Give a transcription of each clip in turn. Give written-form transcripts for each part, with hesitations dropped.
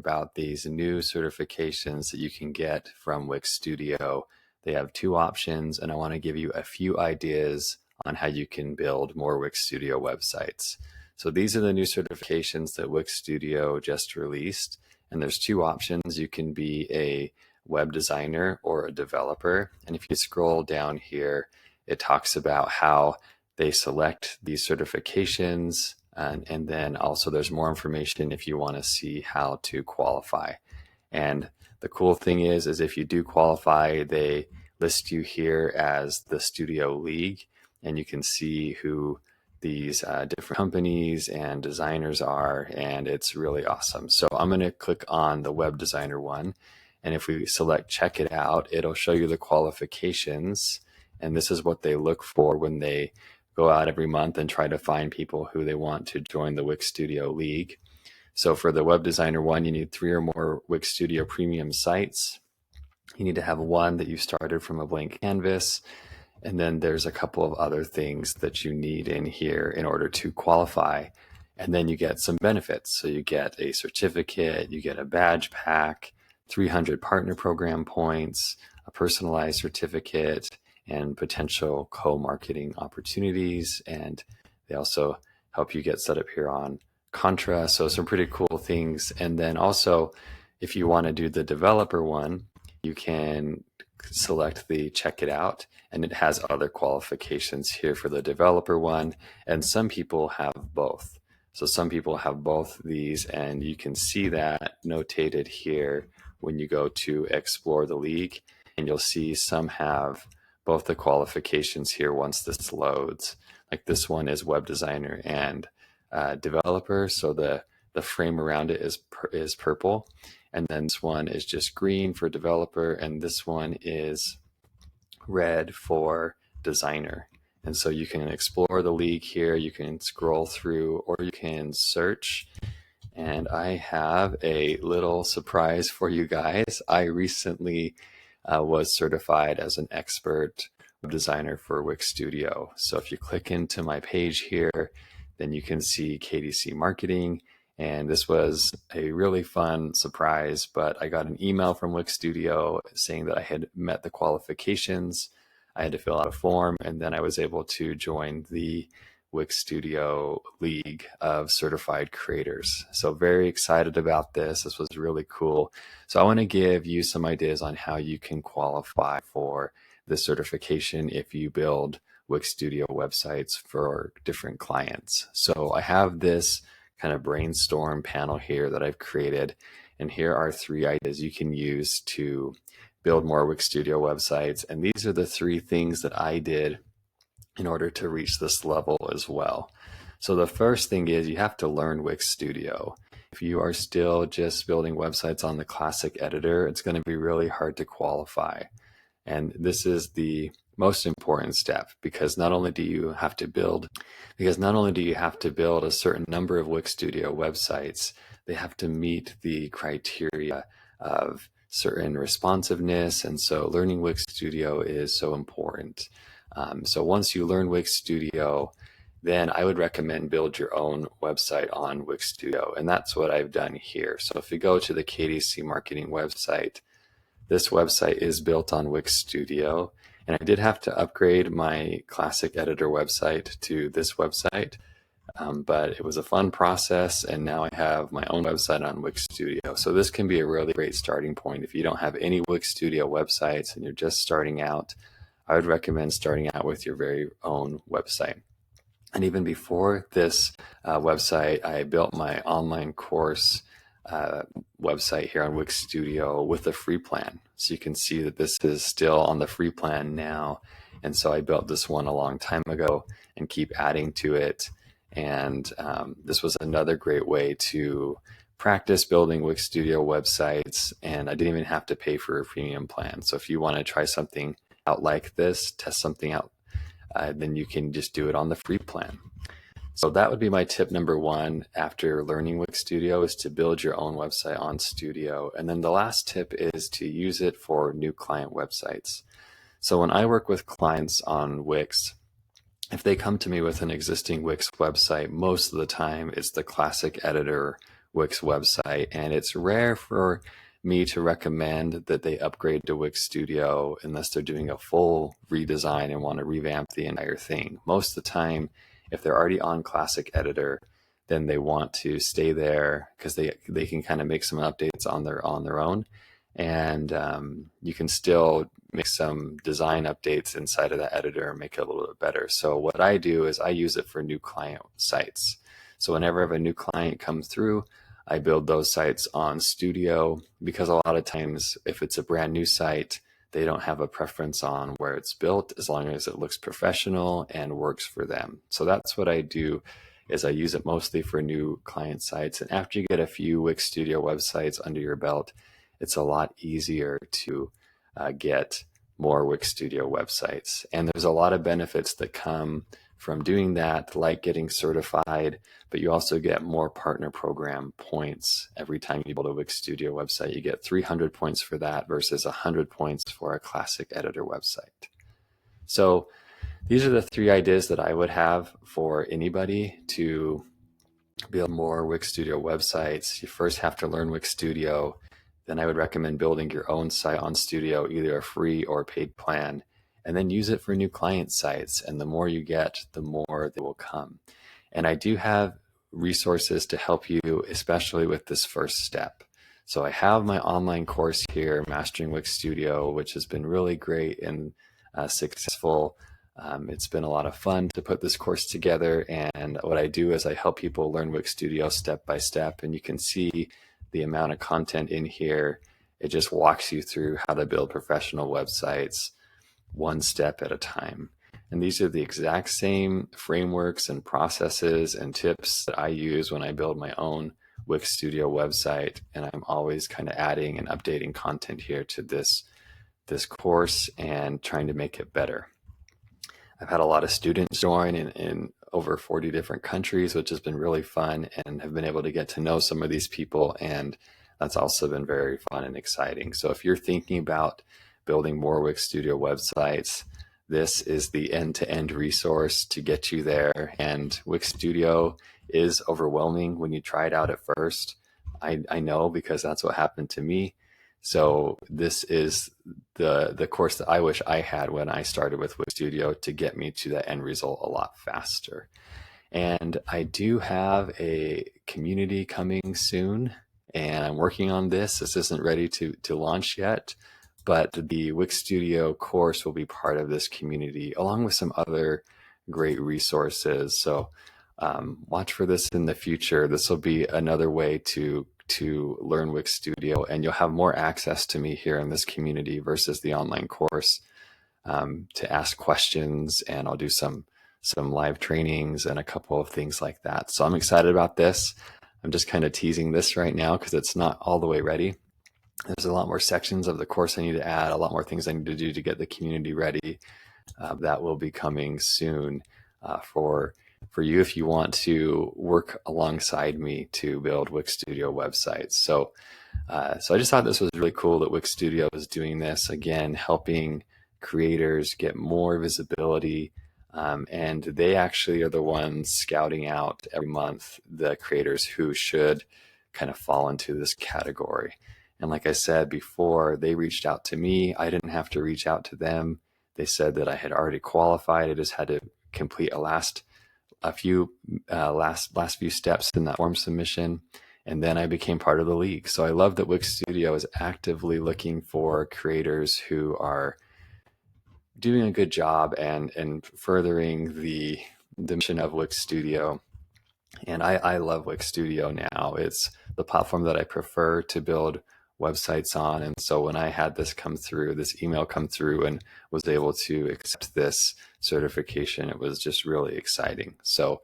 about these new certifications that you can get from Wix Studio. They have two options, and I want to give you a few ideas on how you can build more Wix Studio websites. So these are the new certifications that Wix Studio just released, and there's two options. You can be a web designer or a developer, and if you scroll down here, it talks about how they select these certifications, and then also there's more information if you want to see how to qualify. And the cool thing is if you do qualify, they list you here as the Studio League, and you can see who these different companies and designers are, and it's really awesome. So I'm going to click on the web designer one, and if we select check it out, it'll show you the qualifications, and this is what they look for when they go out every month and try to find people who they want to join the Wix Studio League. So for the web designer one, you need 3 or more Wix Studio premium sites. You need to have one that you started from a blank canvas. And then there's a couple of other things that you need in here in order to qualify. And then you get some benefits. So you get a certificate, you get a badge pack, 300 partner program points, a personalized certificate, and potential co-marketing opportunities. And they also help you get set up here on Contra. So some pretty cool things. And then also, if you want to do the developer one, you can select the check it out, and it has other qualifications here for the developer one. And some people have both. So some people have both these, and you can see that notated here when you go to explore the league, and you'll see some have both the qualifications here once this loads. Like this one is web designer and developer, so the frame around it is purple, and then this one is just green for developer, and this one is red for designer. And so you can explore the league here, you can scroll through, or you can search. And I have a little surprise for you guys. I recently was certified as an expert web designer for Wix Studio. So if you click into my page here, then you can see KDC Marketing. And this was a really fun surprise, but I got an email from Wix Studio saying that I had met the qualifications. I had to fill out a form, and then I was able to join the Wix Studio League of Certified Creators. So very excited about this. This was really cool. So I want to give you some ideas on how you can qualify for this certification if you build Wix Studio websites for different clients. So I have this kind of brainstorm panel here that I've created, and here are 3 ideas you can use to build more Wix Studio websites. And these are the 3 things that I did in order to reach this level as well. So the first thing is you have to learn Wix Studio. If you are still just building websites on the classic editor, it's going to be really hard to qualify. And this is the most important step, because not only do you have to build a certain number of Wix Studio websites, they have to meet the criteria of certain responsiveness. And so learning Wix Studio is so important. So once you learn Wix Studio, then I would recommend build your own website on Wix Studio. And that's what I've done here. So if you go to the KDC Marketing website, this website is built on Wix Studio. And I did have to upgrade my classic editor website to this website, but it was a fun process, and now I have my own website on Wix Studio. So this can be a really great starting point. If you don't have any Wix Studio websites and you're just starting out, I would recommend starting out with your very own website. And even before this website, I built my online course website here on Wix Studio with a free plan. So you can see that this is still on the free plan now. And so I built this one a long time ago and keep adding to it. And this was another great way to practice building Wix Studio websites. And I didn't even have to pay for a premium plan. So if you want to try something out like this, test something out, then you can just do it on the free plan. So that would be my tip number 1 after learning Wix Studio, is to build your own website on Studio. And then the last tip is to use it for new client websites. So when I work with clients on Wix, if they come to me with an existing Wix website, most of the time it's the classic editor Wix website, and it's rare for me to recommend that they upgrade to Wix Studio unless they're doing a full redesign and want to revamp the entire thing. Most of the time, if they're already on Classic Editor, then they want to stay there because they can kind of make some updates on their own, and you can still make some design updates inside of that editor and make it a little bit better. So what I do is I use it for new client sites. So whenever I have a new client come through, I build those sites on Studio, because a lot of times if it's a brand new site, they don't have a preference on where it's built as long as it looks professional and works for them. So that's what I do, is I use it mostly for new client sites. And after you get a few Wix Studio websites under your belt, it's a lot easier to get more Wix Studio websites. And there's a lot of benefits that come from doing that, like getting certified, but you also get more partner program points every time you build a Wix Studio website. You get 300 points for that versus 100 points for a classic editor website. So these are the 3 ideas that I would have for anybody to build more Wix Studio websites. You first have to learn Wix Studio. Then I would recommend building your own site on Studio, either a free or paid plan, and then use it for new client sites. And the more you get, the more they will come. And I do have resources to help you, especially with this first step. So I have my online course here, Mastering Wix Studio, which has been really great and successful. It's been a lot of fun to put this course together. And what I do is I help people learn Wix Studio step by step. And you can see the amount of content in here. It just walks you through how to build professional websites one step at a time. And these are the exact same frameworks and processes and tips that I use when I build my own Wix Studio website. And I'm always kind of adding and updating content here to this course and trying to make it better. I've had a lot of students join in over 40 different countries, which has been really fun, and have been able to get to know some of these people. And that's also been very fun and exciting. So if you're thinking about building more Wix Studio websites, this is the end-to-end resource to get you there. And Wix Studio is overwhelming when you try it out at first. I know, because that's what happened to me. So this is the course that I wish I had when I started with Wix Studio to get me to that end result a lot faster. And I do have a community coming soon, and I'm working on this. This isn't ready to launch yet, but the Wix Studio course will be part of this community, along with some other great resources. So watch for this in the future. This will be another way to learn Wix Studio, and you'll have more access to me here in this community versus the online course, to ask questions, and I'll do some live trainings and a couple of things like that. So I'm excited about this. I'm just kind of teasing this right now because it's not all the way ready. There's a lot more sections of the course I need to add, a lot more things I need to do to get the community ready. That will be coming soon for you if you want to work alongside me to build Wix Studio websites. So I just thought this was really cool that Wix Studio is doing this, again, helping creators get more visibility. And they actually are the ones scouting out every month the creators who should kind of fall into this category. And like I said before, they reached out to me. I didn't have to reach out to them. They said that I had already qualified. I just had to complete last few steps in that form submission, and then I became part of the league. So I love that Wix Studio is actively looking for creators who are doing a good job and furthering the mission of Wix Studio. And I love Wix Studio now. It's the platform that I prefer to build websites on. And so when I had this email come through and was able to accept this certification, it was just really exciting. So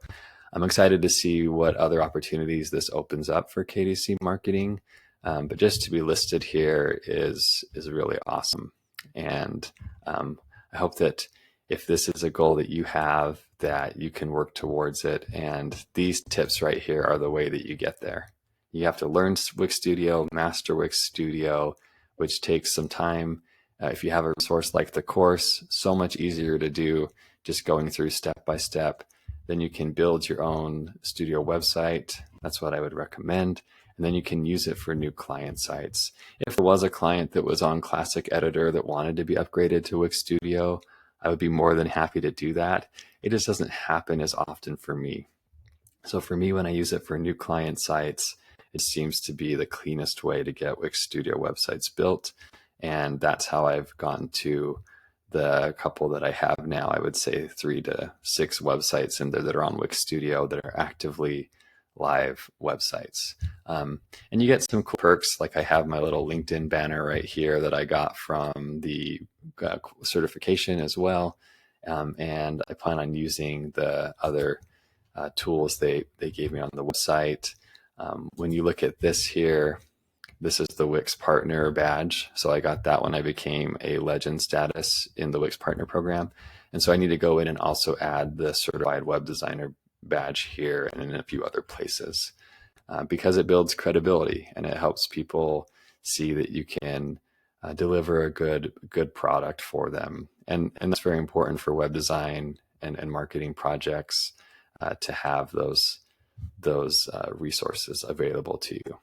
I'm excited to see what other opportunities this opens up for KDC Marketing. But just to be listed here is really awesome. And I hope that if this is a goal that you have, that you can work towards it. And these tips right here are the way that you get there. You have to learn Wix Studio, master Wix Studio, which takes some time. If you have a resource like the course, so much easier to do, just going through step by step then you can build your own studio website. That's what I would recommend. And then you can use it for new client sites. If there was a client that was on Classic Editor that wanted to be upgraded to Wix Studio, I would be more than happy to do that. It just doesn't happen as often for me. So for me, when I use it for new client sites, it seems to be the cleanest way to get Wix Studio websites built. And that's how I've gotten to the couple that I have now. I would say 3 to 6 websites in there that are on Wix Studio that are actively live websites. And you get some cool perks, like I have my little LinkedIn banner right here that I got from the certification as well. And I plan on using the other tools they gave me on the website. When you look at this here, this is the Wix Partner badge. So I got that when I became a legend status in the Wix Partner program. And so I need to go in and also add the Certified Web Designer badge here and in a few other places because it builds credibility and it helps people see that you can deliver a good product for them. And that's very important for web design and marketing projects to have those resources available to you.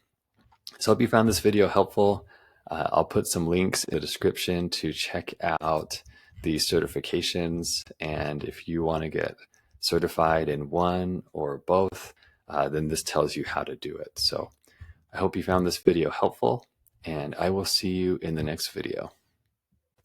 So I hope you found this video helpful. I'll put some links in the description to check out the certifications. And if you want to get certified in one or both, then this tells you how to do it. So I hope you found this video helpful, and I will see you in the next video.